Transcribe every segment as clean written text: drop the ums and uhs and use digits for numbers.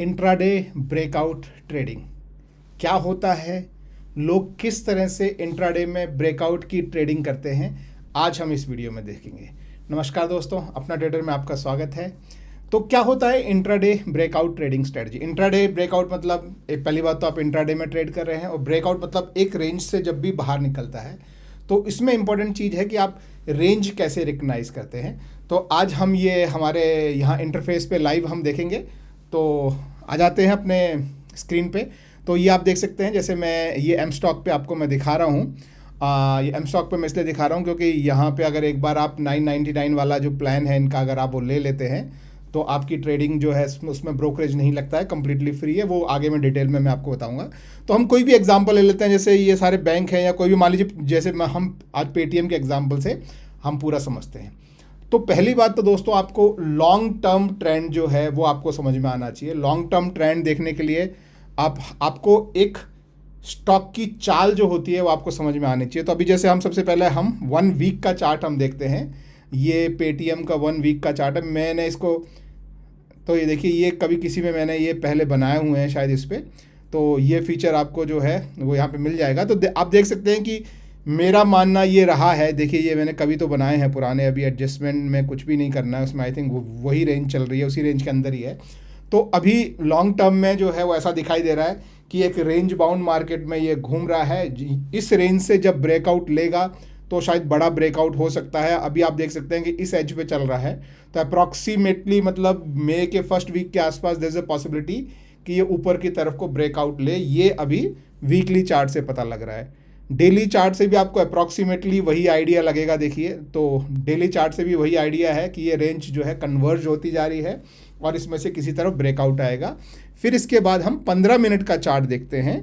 Intraday breakout trading क्या होता है, लोग किस तरह से इंट्राडे में ब्रेकआउट की ट्रेडिंग करते हैं, आज हम इस वीडियो में देखेंगे। नमस्कार दोस्तों, अपना ट्रेडर में आपका स्वागत है। तो क्या होता है intraday breakout trading strategy. Intraday breakout मतलब एक पहली बात तो आप इंट्राडे में ट्रेड कर रहे हैं, और ब्रेकआउट मतलब एक रेंज से जब भी बाहर निकलता है। तो इसमें इंपॉर्टेंट चीज़ है कि आप रेंज कैसे रिकग्नाइज करते हैं। तो आज हम ये हमारे यहाँ इंटरफेस पे लाइव हम देखेंगे। तो आ जाते हैं अपने स्क्रीन पे। तो ये आप देख सकते हैं, जैसे मैं ये एम स्टॉक पे आपको मैं दिखा रहा हूँ। ये एम स्टॉक पे मैं इसलिए दिखा रहा हूँ क्योंकि यहाँ पे अगर एक बार आप 999 वाला जो प्लान है इनका अगर आप वो ले लेते हैं तो आपकी ट्रेडिंग जो है उसमें ब्रोकरेज नहीं लगता है, कम्प्लीटली फ्री है। वो आगे में डिटेल में मैं आपको बताऊंगा। तो हम कोई भी एग्जांपल ले लेते हैं, जैसे ये सारे बैंक हैं या कोई भी, मान लीजिए जैसे हम आज पेटीएम के एग्जांपल से हम पूरा समझते हैं। तो पहली बात तो दोस्तों, आपको लॉन्ग टर्म ट्रेंड जो है वो आपको समझ में आना चाहिए। लॉन्ग टर्म ट्रेंड देखने के लिए आपको एक स्टॉक की चाल जो होती है वो आपको समझ में आनी चाहिए। तो अभी जैसे हम सबसे पहले हम 1 वीक का चार्ट हम देखते हैं। ये पेटीएम का 1 वीक का चार्ट है। मैंने इसको, तो ये देखिए, ये कभी किसी में मैंने ये पहले बनाए हुए हैं शायद इस पर। तो ये फीचर आपको जो है वो यहाँ पे मिल जाएगा। तो आप देख सकते हैं कि मेरा मानना ये रहा है। देखिए, ये मैंने कभी तो बनाए हैं पुराने, अभी एडजस्टमेंट में कुछ भी नहीं करना है उसमें। आई थिंक वही रेंज चल रही है, उसी रेंज के अंदर ही है। तो अभी लॉन्ग टर्म में जो है वो ऐसा दिखाई दे रहा है कि एक रेंज बाउंड मार्केट में ये घूम रहा है। इस रेंज से जब ब्रेकआउट लेगा तो शायद बड़ा ब्रेकआउट हो सकता है। अभी आप देख सकते हैं कि इस एज पे चल रहा है। तो अप्रॉक्सीमेटली मतलब मई के फर्स्ट वीक के आसपास देयर इज अ पॉसिबिलिटी कि ये ऊपर की तरफ को ब्रेकआउट ले। ये अभी वीकली चार्ट से पता लग रहा है। डेली चार्ट से भी आपको अप्रॉक्सीमेटली वही आइडिया लगेगा। देखिए, तो डेली चार्ट से भी वही आइडिया है कि ये रेंज जो है कन्वर्ज होती जा रही है और इसमें से किसी तरफ ब्रेकआउट आएगा। फिर इसके बाद हम 15 मिनट का चार्ट देखते हैं।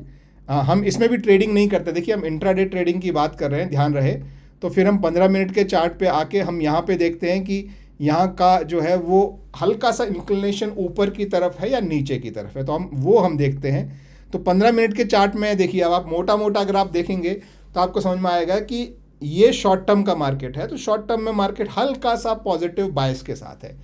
हम इसमें भी ट्रेडिंग नहीं करते। देखिए, हम इंट्राडे ट्रेडिंग की बात कर रहे हैं, ध्यान रहे। तो फिर हम 15 मिनट के चार्ट पे आके हम यहाँ पे देखते हैं कि यहाँ का जो है वो हल्का सा इंक्लिनेशन ऊपर की तरफ है या नीचे की तरफ है। तो हम देखते हैं। तो 15 मिनट के चार्ट में देखिए, अब आप मोटा मोटा अगर आप देखेंगे तो आपको समझ में आएगा कि ये शॉर्ट टर्म का मार्केट है। तो शॉर्ट टर्म में मार्केट हल्का सा पॉजिटिव बायस के साथ है।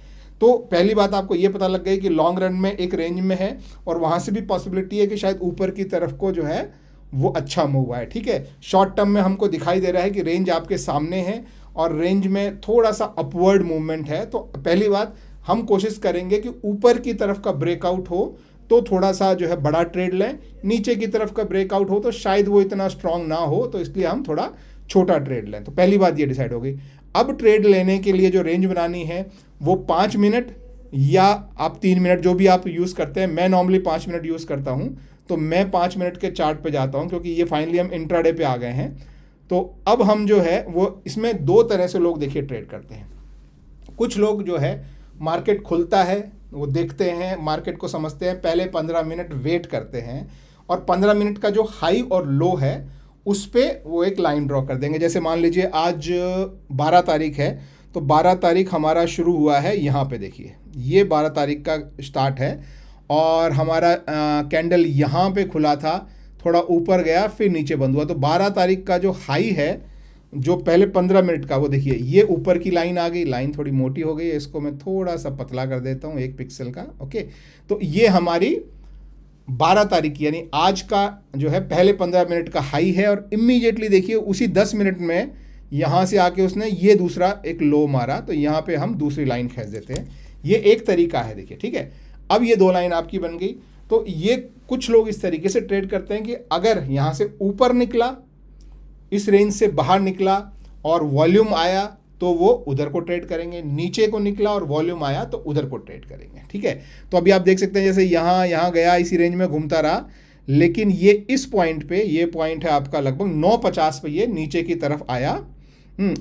तो पहली बात आपको ये पता लग गई कि लॉन्ग रन में एक रेंज में है और वहाँ से भी पॉसिबिलिटी है कि शायद ऊपर की तरफ को जो है वो अच्छा मूव है। ठीक है, शॉर्ट टर्म में हमको दिखाई दे रहा है कि रेंज आपके सामने है और रेंज में थोड़ा सा अपवर्ड मूवमेंट है। तो पहली बात, हम कोशिश करेंगे कि ऊपर की तरफ का ब्रेकआउट हो तो थोड़ा सा जो है बड़ा ट्रेड लें, नीचे की तरफ का ब्रेकआउट हो तो शायद वो इतना स्ट्रांग ना हो, तो इसलिए हम थोड़ा छोटा ट्रेड लें। तो पहली बात ये डिसाइड हो गई। अब ट्रेड लेने के लिए जो रेंज बनानी है वो 5 मिनट या आप 3 मिनट, जो भी आप यूज़ करते हैं। मैं नॉर्मली 5 मिनट यूज़ करता हूँ, तो मैं 5 मिनट के चार्ट पे जाता हूँ क्योंकि ये फाइनली हम इंट्राडे पे आ गए हैं। तो अब हम जो है वो इसमें 2 तरह से लोग देखिए ट्रेड करते हैं। कुछ लोग जो है मार्केट खुलता है वो देखते हैं, मार्केट को समझते हैं, पहले 15 मिनट वेट करते हैं और 15 मिनट का जो हाई और लो है उस पर वो एक लाइन ड्रॉ कर देंगे। जैसे मान लीजिए आज 12 तारीख है, तो 12 तारीख हमारा शुरू हुआ है यहाँ पे। देखिए, ये 12 तारीख का स्टार्ट है और हमारा कैंडल यहाँ पे खुला था, थोड़ा ऊपर गया, फिर नीचे बंद हुआ। तो 12 तारीख का जो हाई है, जो पहले 15 मिनट का, वो देखिए ये ऊपर की लाइन आ गई। लाइन थोड़ी मोटी हो गई है, इसको मैं थोड़ा सा पतला कर देता हूँ 1 पिक्सल का। ओके, तो ये हमारी 12 तारीख की यानी आज का जो है पहले 15 मिनट का हाई है। और इमीडिएटली देखिए उसी 10 मिनट में यहाँ से आके उसने ये दूसरा एक लो मारा, तो यहाँ पे हम दूसरी लाइन खींच देते हैं। ये एक तरीका है, देखिए। ठीक है, अब ये 2 लाइन आपकी बन गई। तो ये कुछ लोग इस तरीके से ट्रेड करते हैं कि अगर यहाँ से ऊपर निकला, इस रेंज से बाहर निकला और वॉल्यूम आया तो वो उधर को ट्रेड करेंगे, नीचे को निकला और वॉल्यूम आया तो उधर को ट्रेड करेंगे। ठीक है, तो अभी आप देख सकते हैं जैसे यहाँ गया, इसी रेंज में घूमता रहा, लेकिन ये इस पॉइंट पे, ये पॉइंट है आपका लगभग 950 पे, ये नीचे की तरफ आया।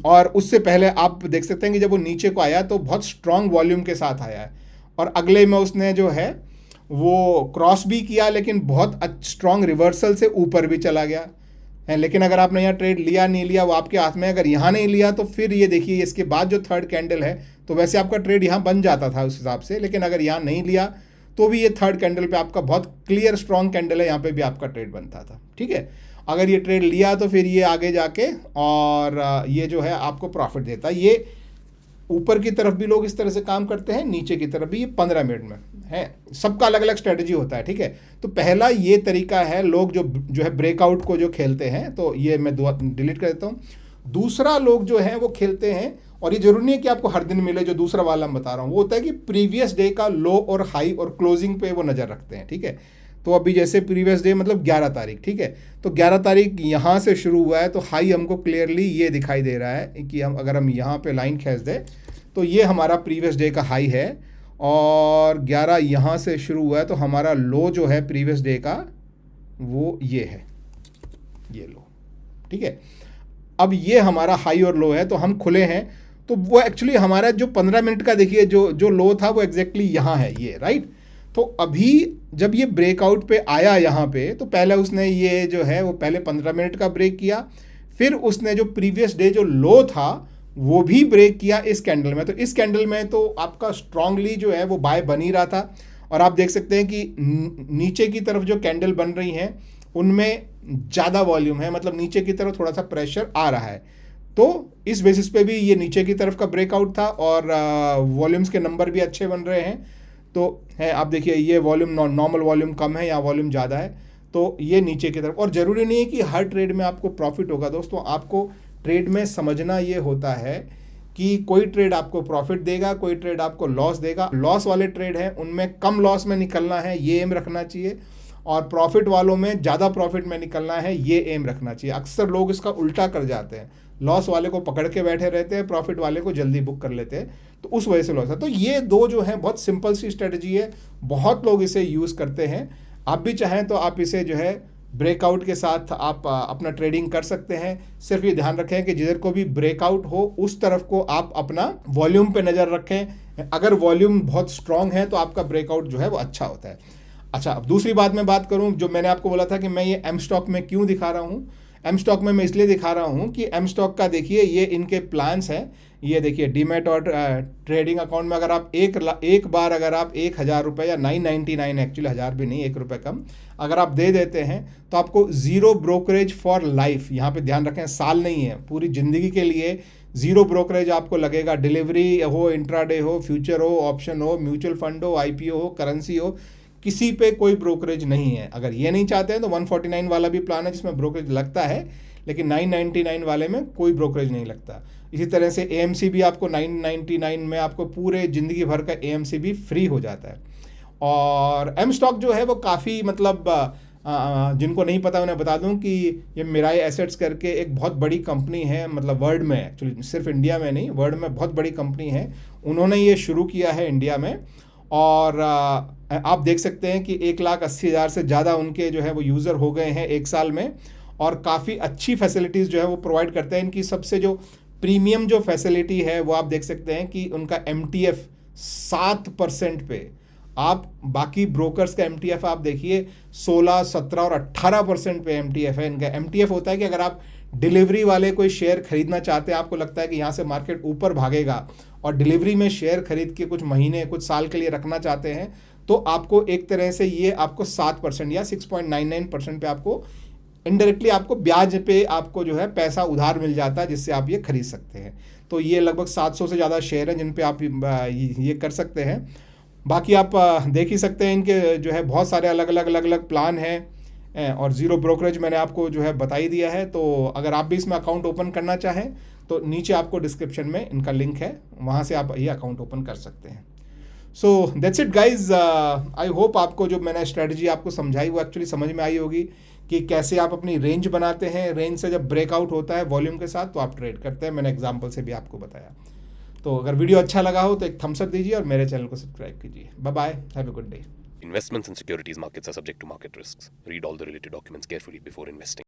और उससे पहले आप देख सकते हैं कि जब वो नीचे को आया तो बहुत स्ट्रांग वॉल्यूम के साथ आया है और अगले में उसने जो है वो क्रॉस भी किया, लेकिन बहुत स्ट्रांग रिवर्सल से ऊपर भी चला गया है। लेकिन अगर आपने यहाँ ट्रेड लिया नहीं लिया वो आपके हाथ में। अगर यहाँ नहीं लिया तो फिर ये देखिए इसके बाद जो थर्ड कैंडल है, तो वैसे आपका ट्रेड यहाँ बन जाता था उस हिसाब से, लेकिन अगर यहाँ नहीं लिया तो भी ये थर्ड कैंडल पे आपका बहुत क्लियर स्ट्रांग कैंडल है, यहाँ पे भी आपका ट्रेड बनता था। ठीक है, अगर ये ट्रेड लिया तो फिर ये आगे जाके और ये जो है आपको प्रॉफिट देता है। ये ऊपर की तरफ भी लोग इस तरह से काम करते हैं, नीचे की तरफ भी, ये 15 मिनट में है, सबका अलग अलग स्ट्रेटजी होता है, ठीक है। तो पहला ये तरीका है, लोग जो है ब्रेकआउट को जो खेलते हैं, तो ये मैं डिलीट कर देता हूँ। दूसरा लोग जो है वो खेलते हैं, और ये जरूरी नहीं है कि आपको हर दिन मिले, जो दूसरा वाला मैं बता रहा हूँ वो होता है कि प्रीवियस डे का लो और हाई और क्लोजिंग पे वो नज़र रखते हैं, ठीक है। तो अभी जैसे प्रीवियस डे मतलब 11 तारीख, ठीक है, तो 11 तारीख यहाँ से शुरू हुआ है, तो हाई हमको क्लियरली ये दिखाई दे रहा है कि अगर हम यहाँ पे लाइन खींच दें तो ये हमारा प्रीवियस डे का हाई है, और 11 यहाँ से शुरू हुआ है, तो हमारा लो जो है प्रीवियस डे का वो ये है, ये लो, ठीक है। अब ये हमारा हाई और लो है, तो हम खुले हैं, तो वो एक्चुअली हमारा जो 15 मिनट का देखिए जो लो था वो एग्जैक्टली यहाँ है, ये राइट। तो अभी जब ये ब्रेकआउट पे आया यहाँ पे, तो पहले उसने ये जो है वो पहले 15 मिनट का ब्रेक किया, फिर उसने जो प्रीवियस डे जो लो था वो भी ब्रेक किया इस कैंडल में। तो इस कैंडल में तो आपका स्ट्रांगली जो है वो बाय बन ही रहा था, और आप देख सकते हैं कि नीचे की तरफ जो कैंडल बन रही हैं उनमें ज़्यादा वॉल्यूम है, मतलब नीचे की तरफ थोड़ा सा प्रेशर आ रहा है। तो इस बेसिस पे भी ये नीचे की तरफ का ब्रेकआउट था, और वॉल्यूम्स के नंबर भी अच्छे बन रहे हैं। तो है, आप देखिए ये वॉल्यूम नॉर्मल वॉल्यूम कम है, या वॉल्यूम ज़्यादा है, तो ये नीचे की तरफ। और ज़रूरी नहीं है कि हर ट्रेड में आपको प्रॉफिट होगा दोस्तों, आपको ट्रेड में समझना ये होता है कि कोई ट्रेड आपको प्रॉफिट देगा, कोई ट्रेड आपको लॉस देगा। लॉस वाले ट्रेड हैं उनमें कम लॉस में निकलना है, ये एम रखना चाहिए, और प्रॉफिट वालों में ज़्यादा प्रॉफिट में निकलना है, ये एम रखना चाहिए। अक्सर लोग इसका उल्टा कर जाते हैं, लॉस वाले को पकड़ के बैठे रहते हैं, प्रॉफिट वाले को जल्दी बुक कर लेते हैं, तो उस वजह से लॉस है। तो ये दो जो है बहुत सिंपल सी स्ट्रेटजी है, बहुत लोग इसे यूज़ करते हैं। आप भी चाहें तो आप इसे जो है ब्रेकआउट के साथ आप अपना ट्रेडिंग कर सकते हैं। सिर्फ ये ध्यान रखें कि जिधर को भी ब्रेकआउट हो उस तरफ को आप अपना वॉल्यूम पे नज़र रखें। अगर वॉल्यूम बहुत स्ट्रांग है तो आपका ब्रेकआउट जो है वो अच्छा होता है। अच्छा, अब दूसरी बात मैं बात करूं, जो मैंने आपको बोला था कि मैं ये एम स्टॉक में क्यों दिखा रहा हूं। एम स्टॉक में मैं इसलिए दिखा रहा हूं कि एम स्टॉक का देखिए ये इनके प्लान्स हैं। ये देखिए डीमैट और ट्रेडिंग अकाउंट में अगर आप एक बार अगर आप 1,000 रुपये या 999, एक्चुअली 1,000 भी नहीं, 1 रुपये कम अगर आप दे देते हैं तो आपको ज़ीरो ब्रोकरेज फॉर लाइफ, यहाँ पे ध्यान रखें साल नहीं है, पूरी ज़िंदगी के लिए ज़ीरो ब्रोकरेज आपको लगेगा। डिलीवरी हो, इंट्राडे हो, फ्यूचर हो, ऑप्शन हो, म्यूचुअल फंड हो, IPO हो, करेंसी हो, किसी पे कोई ब्रोकरेज नहीं है। अगर ये नहीं चाहते हैं तो 149 वाला भी प्लान है जिसमें ब्रोकरेज लगता है, लेकिन 999 वाले में कोई ब्रोकरेज नहीं लगता। इसी तरह से AMC भी आपको 999 में आपको पूरे ज़िंदगी भर का AMC भी फ्री हो जाता है। और एम स्टॉक जो है वो काफ़ी मतलब जिनको नहीं पता उन्हें बता दूं कि ये मिराई एसेट्स करके एक बहुत बड़ी कंपनी है, मतलब वर्ल्ड में, एक्चुअली सिर्फ इंडिया में नहीं, वर्ल्ड में बहुत बड़ी कंपनी है। उन्होंने ये शुरू किया है इंडिया में, और आप देख सकते हैं कि 1,80,000 से ज़्यादा उनके जो है वो यूज़र हो गए हैं 1 साल में, और काफ़ी अच्छी फैसिलिटीज़ जो है वो प्रोवाइड करते हैं। इनकी सबसे जो प्रीमियम जो फैसिलिटी है वो आप देख सकते हैं कि उनका MTF 7% पे, आप बाकी ब्रोकर्स का MTF आप देखिए 16, 17 और 18% पे MTF है इनका। MTF होता है कि अगर आप डिलीवरी वाले कोई शेयर खरीदना चाहते हैं, आपको लगता है कि यहाँ से मार्केट ऊपर भागेगा और डिलीवरी में शेयर खरीद के कुछ महीने कुछ साल के लिए रखना चाहते हैं, तो आपको एक तरह से ये आपको 7% या 6.99% पे आपको इनडायरेक्टली आपको ब्याज पे आपको जो है पैसा उधार मिल जाता है, जिससे आप ये खरीद सकते हैं। तो ये लगभग 700 से ज़्यादा शेयर हैं जिन पे आप ये कर सकते हैं। बाकी आप देख ही सकते हैं इनके जो है बहुत सारे अलग अलग प्लान हैं, और ज़ीरो ब्रोकरेज मैंने आपको जो है बता ही दिया है। तो अगर आप भी इसमें अकाउंट ओपन करना चाहें तो नीचे आपको डिस्क्रिप्शन में इनका लिंक है, वहाँ से आप ये अकाउंट ओपन कर सकते हैं। So that's it guys, I hope आपको जो मैंने स्ट्रेटजी आपको समझाई वो एक्चुअली समझ में आई होगी कि कैसे आप अपनी रेंज बनाते हैं। रेंज से जब ब्रेकआउट होता है वॉल्यूम के साथ तो आप ट्रेड करते हैं, मैंने एग्जांपल से भी आपको बताया। तो अगर वीडियो अच्छा लगा हो तो एक थम्स अप दीजिए और मेरे चैनल को सब्सक्राइब कीजिए। Bye bye, have a good day. Investments in securities markets are subject to market risks. Read all the related documents carefully before investing.